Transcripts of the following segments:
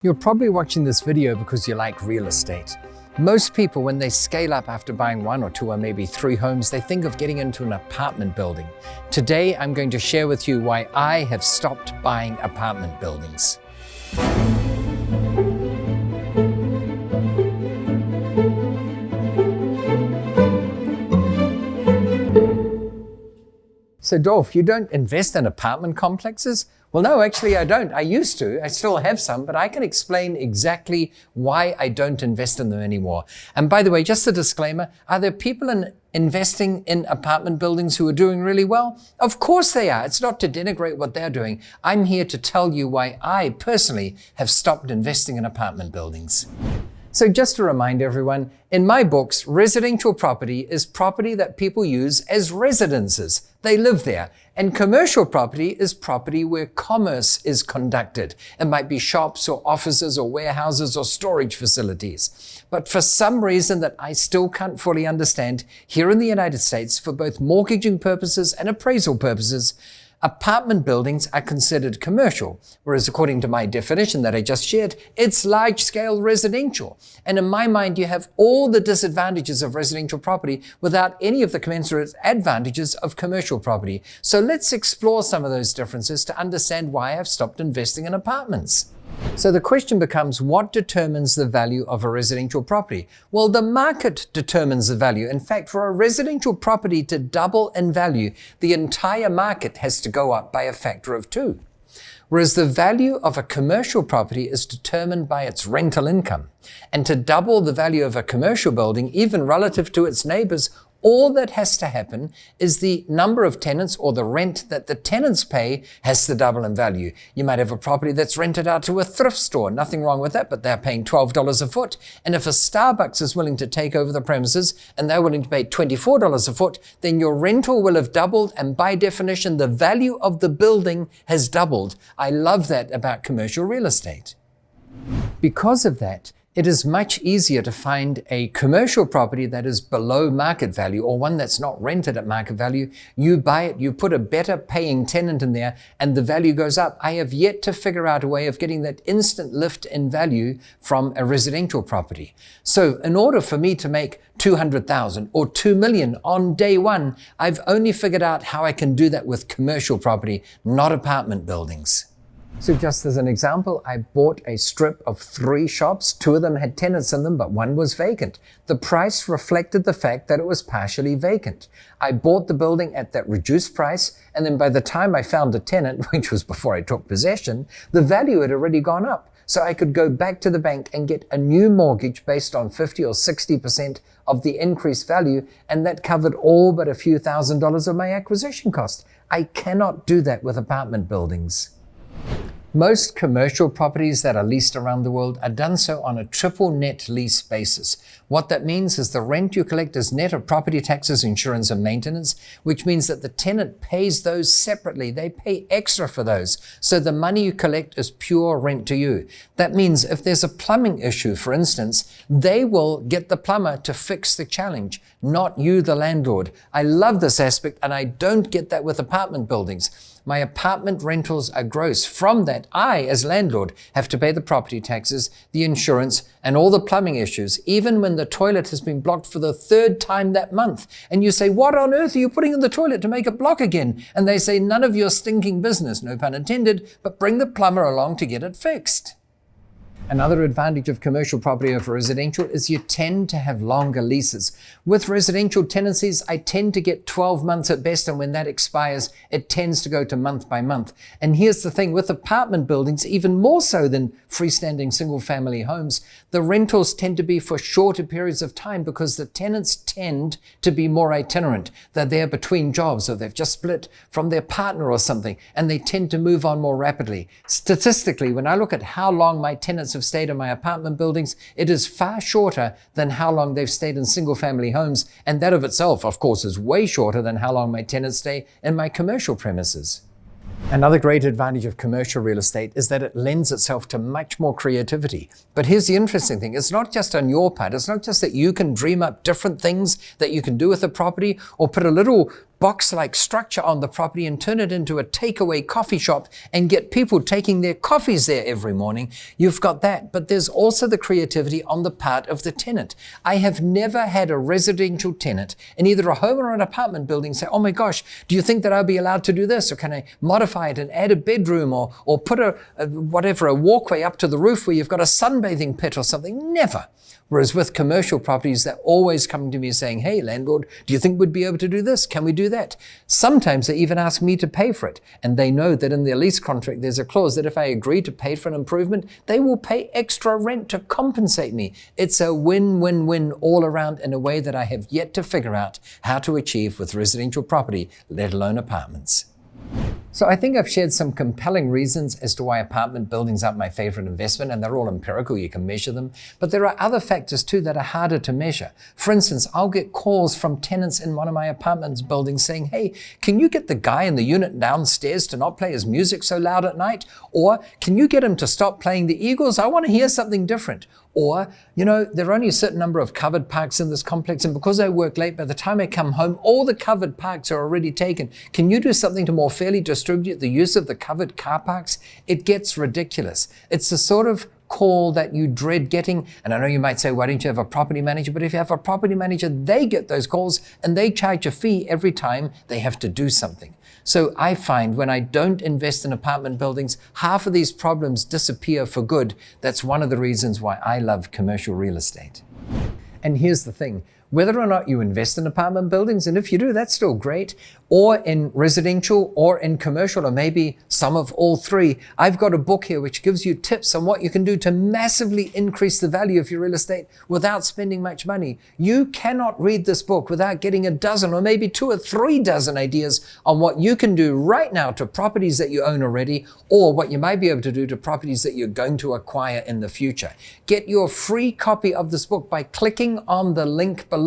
You're probably watching this video because you like real estate. Most people, when they scale up after buying 1 or 2 or maybe 3 homes, they think of getting into an apartment building. Today, I'm going to share with you why I have stopped buying apartment buildings. So Dolf, you don't invest in apartment complexes? Well, no, actually I don't. I used to. I still have some, but I can explain exactly why I don't invest in them anymore. And by the way, just a disclaimer, are there people investing in apartment buildings who are doing really well? Of course they are. It's not to denigrate what they're doing. I'm here to tell you why I personally have stopped investing in apartment buildings. So just to remind everyone, in my books, residential property is property that people use as residences. They live there. And commercial property is property where commerce is conducted. It might be shops or offices or warehouses or storage facilities. But for some reason that I still can't fully understand, here in the United States, for both mortgaging purposes and appraisal purposes, apartment buildings are considered commercial, whereas according to my definition that I just shared, it's large-scale residential. And in my mind, you have all the disadvantages of residential property without any of the commensurate advantages of commercial property. So let's explore some of those differences to understand why I've stopped investing in apartments. So the question becomes, what determines the value of a residential property? Well, the market determines the value. In fact, for a residential property to double in value, the entire market has to go up by a factor of 2. Whereas the value of a commercial property is determined by its rental income. And to double the value of a commercial building, even relative to its neighbors, all that has to happen is the number of tenants or the rent that the tenants pay has to double in value. You might have a property that's rented out to a thrift store. Nothing wrong with that, but they're paying $12 a foot. And if a Starbucks is willing to take over the premises and they're willing to pay $24 a foot, then your rental will have doubled. And by definition, the value of the building has doubled. I love that about commercial real estate. Because of that, it is much easier to find a commercial property that is below market value or one that's not rented at market value. You buy it, you put a better paying tenant in there, and the value goes up. I have yet to figure out a way of getting that instant lift in value from a residential property. So in order for me to make $200,000 or $2 million on day one, I've only figured out how I can do that with commercial property, not apartment buildings. So just as an example, I bought a strip of 3 shops. 2 of them had tenants in them, but 1 was vacant. The price reflected the fact that it was partially vacant. I bought the building at that reduced price, and then by the time I found a tenant, which was before I took possession, the value had already gone up. So I could go back to the bank and get a new mortgage based on 50 or 60% of the increased value, and that covered all but a few $1,000s of my acquisition cost. I cannot do that with apartment buildings. Most commercial properties that are leased around the world are done so on a triple net lease basis. What that means is the rent you collect is net of property taxes, insurance, and maintenance, which means that the tenant pays those separately. They pay extra for those. So the money you collect is pure rent to you. That means if there's a plumbing issue, for instance, they will get the plumber to fix the challenge, not you, the landlord. I love this aspect, and I don't get that with apartment buildings. My apartment rentals are gross. From that, I, as landlord, have to pay the property taxes, the insurance, and all the plumbing issues, even when the toilet has been blocked for the 3rd time that month. And you say, what on earth are you putting in the toilet to make it block again? And they say, none of your stinking business, no pun intended, but bring the plumber along to get it fixed. Another advantage of commercial property over residential is you tend to have longer leases. With residential tenancies, I tend to get 12 months at best, and when that expires, it tends to go to month by month. And here's the thing, with apartment buildings, even more so than freestanding single-family homes, the rentals tend to be for shorter periods of time because the tenants tend to be more itinerant. They're there between jobs, or they've just split from their partner or something, and they tend to move on more rapidly. Statistically, when I look at how long my tenants have stayed in my apartment buildings, it is far shorter than how long they've stayed in single-family homes, and that of itself, of course, is way shorter than how long my tenants stay in my commercial premises. Another great advantage of commercial real estate is that it lends itself to much more creativity. But here's the interesting thing. It's not just on your part. It's not just that you can dream up different things that you can do with a property or put a little box-like structure on the property and turn it into a takeaway coffee shop and get people taking their coffees there every morning. You've got that. But there's also the creativity on the part of the tenant. I have never had a residential tenant in either a home or an apartment building say, oh my gosh, do you think that I'll be allowed to do this? Or can I modify it and add a bedroom or put a walkway up to the roof where you've got a sunbathing pit or something? Never. Whereas with commercial properties, they're always coming to me saying, hey, landlord, do you think we'd be able to do this? Can we do that? Sometimes they even ask me to pay for it. And they know that in their lease contract, there's a clause that if I agree to pay for an improvement, they will pay extra rent to compensate me. It's a win-win-win all around in a way that I have yet to figure out how to achieve with residential property, let alone apartments. So I think I've shared some compelling reasons as to why apartment buildings aren't my favorite investment, and they're all empirical, you can measure them. But there are other factors too that are harder to measure. For instance, I'll get calls from tenants in one of my apartment buildings saying, hey, can you get the guy in the unit downstairs to not play his music so loud at night? Or can you get him to stop playing the Eagles? I want to hear something different. Or, there are only a certain number of covered parks in this complex, and because I work late, by the time I come home, all the covered parks are already taken. Can you do something to more fairly distribute the use of the covered car parks? It gets ridiculous. It's the sort of call that you dread getting. And I know you might say, why don't you have a property manager? But if you have a property manager, they get those calls and they charge a fee every time they have to do something. So I find when I don't invest in apartment buildings, half of these problems disappear for good. That's one of the reasons why I love commercial real estate. And here's the thing. Whether or not you invest in apartment buildings, and if you do, that's still great, or in residential or in commercial, or maybe some of all three, I've got a book here which gives you tips on what you can do to massively increase the value of your real estate without spending much money. You cannot read this book without getting a dozen or maybe 2 or 3 dozen ideas on what you can do right now to properties that you own already, or what you might be able to do to properties that you're going to acquire in the future. Get your free copy of this book by clicking on the link below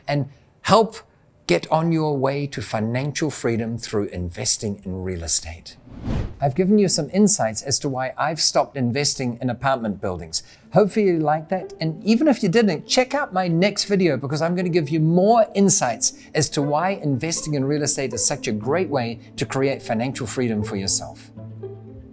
and help get on your way to financial freedom through investing in real estate. I've given you some insights as to why I've stopped investing in apartment buildings. Hopefully you like that. And even if you didn't, check out my next video because I'm going to give you more insights as to why investing in real estate is such a great way to create financial freedom for yourself.